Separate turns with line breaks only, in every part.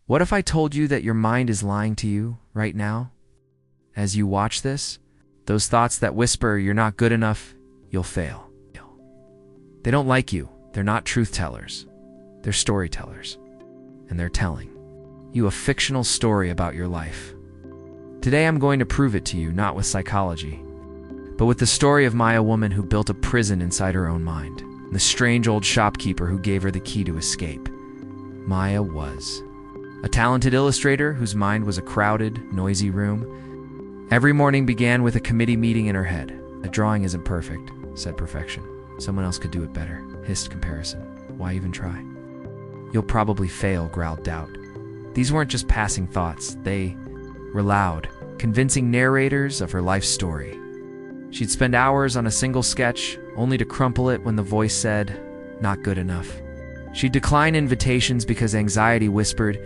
What if I told you that your mind is lying to you right now? As you watch this, those thoughts that whisper you're not good enough, you'll fail. They don't like you. They're not truth tellers. They're storytellers. And they're telling you a fictional story about your life. Today I'm going to prove it to you, not with psychology, but with the story of Maya, a woman who built a prison inside her own mind, and the strange old shopkeeper who gave her the key to escape. Maya was a talented illustrator whose mind was a crowded, noisy room. Every morning began with a committee meeting in her head. A drawing isn't perfect, said perfection. Someone else could do it better, hissed comparison. Why even try? You'll probably fail, growled doubt. These weren't just passing thoughts. They were loud, convincing narrators of her life story. She'd spend hours on a single sketch, only to crumple it when the voice said, "Not good enough." She'd decline invitations because anxiety whispered,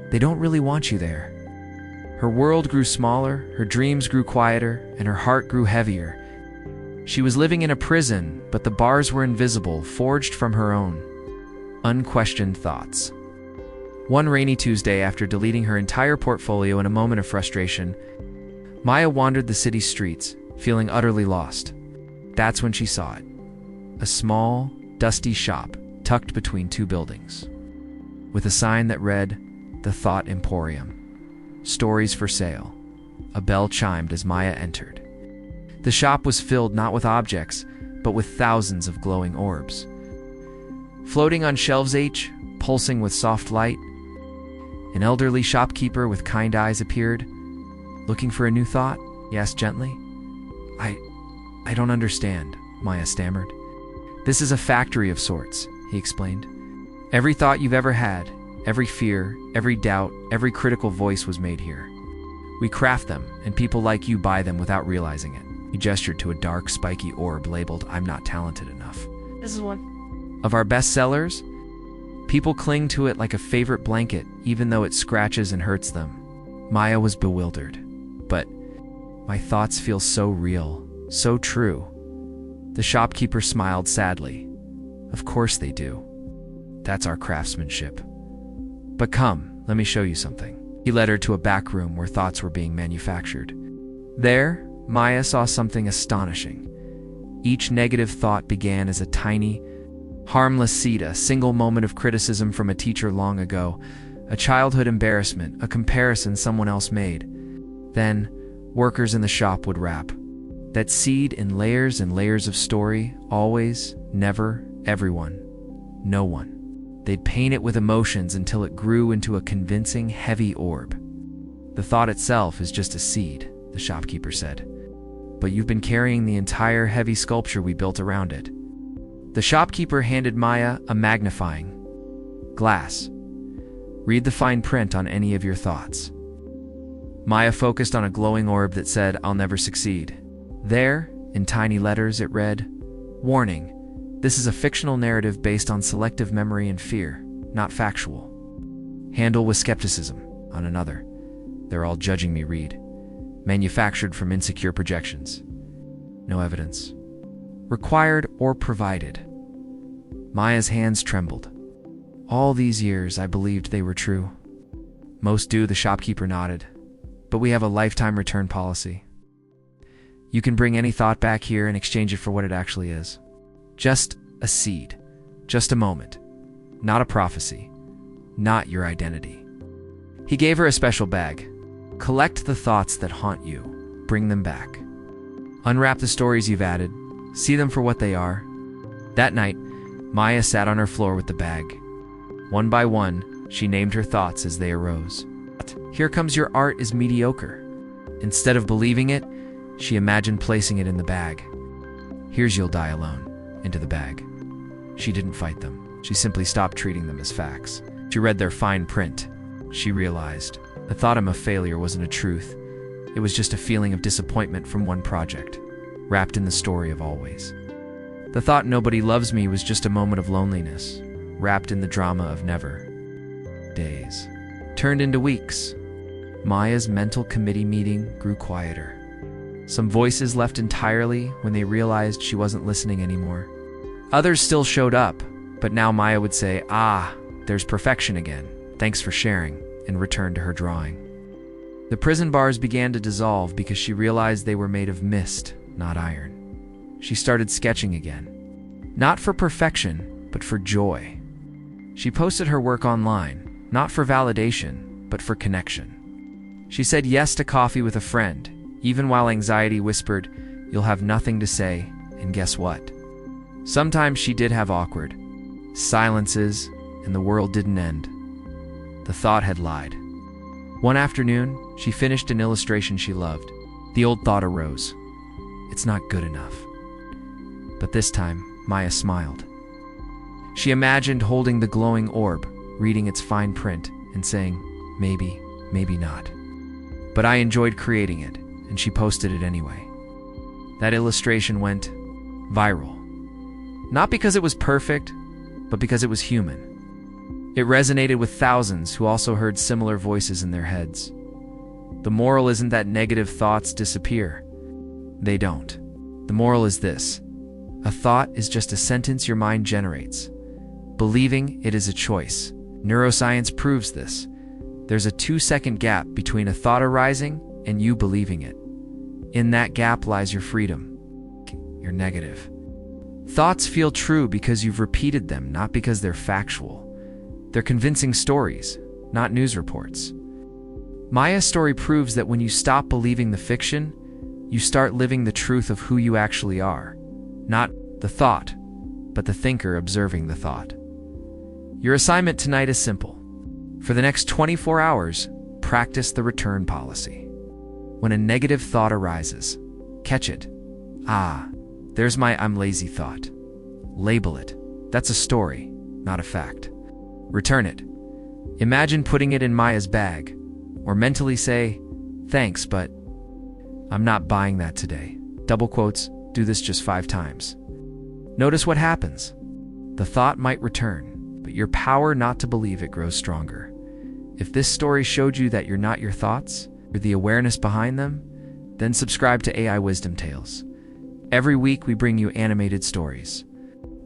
"They don't really want you there." Her world grew smaller, her dreams grew quieter, and her heart grew heavier. She was living in a prison, but the bars were invisible, forged from her own unquestioned thoughts. One rainy Tuesday, after deleting her entire portfolio in a moment of frustration, Maya wandered the city streets, feeling utterly lost. That's when she saw it. A small, dusty shop tucked between two buildings, with a sign that read, "The Thought Emporium. Stories for sale." A bell chimed as Maya entered. The shop was filled not with objects, but with thousands of glowing orbs. Floating on shelves each, pulsing with soft light, an elderly shopkeeper with kind eyes appeared. "Looking for a new thought?" he asked gently. I don't understand," Maya stammered. "This is a factory of sorts," he explained. "Every thought you've ever had, every fear, every doubt, every critical voice was made here. We craft them, and people like you buy them without realizing it." He gestured to a dark, spiky orb labeled, "I'm not talented enough."
This is one
of our best sellers. People cling to it like a favorite blanket, even though it scratches and hurts them. Maya was bewildered. "But my thoughts feel so real, so true." The shopkeeper smiled sadly. "Of course they do. That's our craftsmanship. But come, let me show you something." He led her to a back room where thoughts were being manufactured. There, Maya saw something astonishing. Each negative thought began as a tiny, harmless seed, a single moment of criticism from a teacher long ago, a childhood embarrassment, a comparison someone else made. Then, workers in the shop would wrap that seed in layers and layers of story, always, never, everyone, no one. They'd paint it with emotions until it grew into a convincing, heavy orb. "The thought itself is just a seed," the shopkeeper said. "But you've been carrying the entire heavy sculpture we built around it." The shopkeeper handed Maya a magnifying glass. "Read the fine print on any of your thoughts." Maya focused on a glowing orb that said, "I'll never succeed." There, in tiny letters, it read, "Warning, this is a fictional narrative based on selective memory and fear, not factual. Handle with skepticism." On another, "They're all judging me," read. "Manufactured from insecure projections. No evidence required or provided." Maya's hands trembled. "All these years I believed they were true." "Most do," the shopkeeper nodded. "But we have a lifetime return policy. You can bring any thought back here and exchange it for what it actually is. Just a seed. Just a moment. Not a prophecy. Not your identity." He gave her a special bag. "Collect the thoughts that haunt you. Bring them back. Unwrap the stories you've added. See them for what they are." That night, Maya sat on her floor with the bag. One by one, she named her thoughts as they arose. "Here comes your art is mediocre." Instead of believing it, she imagined placing it in the bag. "Here's you'll die alone," into the bag. She didn't fight them. She simply stopped treating them as facts. She read their fine print. She realized the thought I'm a failure wasn't a truth. It was just a feeling of disappointment from one project, wrapped in the story of always. The thought nobody loves me was just a moment of loneliness, wrapped in the drama of never. Days turned into weeks. Maya's mental committee meeting grew quieter. Some voices left entirely when they realized she wasn't listening anymore. Others still showed up, but now Maya would say, "Ah, there's perfection again. Thanks for sharing." and returned to her drawing. The prison bars began to dissolve because she realized they were made of mist, not iron. She started sketching again. Not for perfection, but for joy. She posted her work online, not for validation, but for connection. She said yes to coffee with a friend, even while anxiety whispered, "You'll have nothing to say," and guess what? Sometimes she did have awkward silences, and the world didn't end. The thought had lied. One afternoon, she finished an illustration she loved. The old thought arose. It's not good enough. But this time, Maya smiled. She imagined holding the glowing orb, reading its fine print, and saying, maybe, maybe not. But I enjoyed creating it, and she posted it anyway. That illustration went viral. Not because it was perfect, but because it was human. It resonated with thousands who also heard similar voices in their heads. The moral isn't that negative thoughts disappear. They don't. The moral is this: a thought is just a sentence your mind generates. Believing it is a choice. Neuroscience proves this. There's a 2-second gap between a thought arising and you believing it. In that gap lies your freedom. You're negative. Thoughts feel true because you've repeated them, not because they're factual. They're convincing stories, not news reports. Maya's story proves that when you stop believing the fiction, you start living the truth of who you actually are. Not the thought, but the thinker observing the thought. Your assignment tonight is simple. For the next 24 hours, practice the return policy. When a negative thought arises, catch it. Ah, there's my "I'm lazy" thought. Label it. That's a story, not a fact. Return it. Imagine putting it in Maya's bag, or mentally say, "Thanks, but I'm not buying that today." Double quotes, do this just 5 times. Notice what happens. The thought might return, but your power not to believe it grows stronger. If this story showed you that you're not your thoughts, or the awareness behind them, then subscribe to AI Wisdom Tales. Every week we bring you animated stories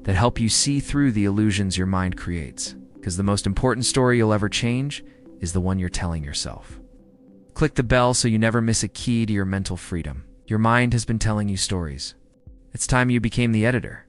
that help you see through the illusions your mind creates. Because the most important story you'll ever change is the one you're telling yourself. Click the bell so you never miss a key to your mental freedom. Your mind has been telling you stories. It's time you became the editor.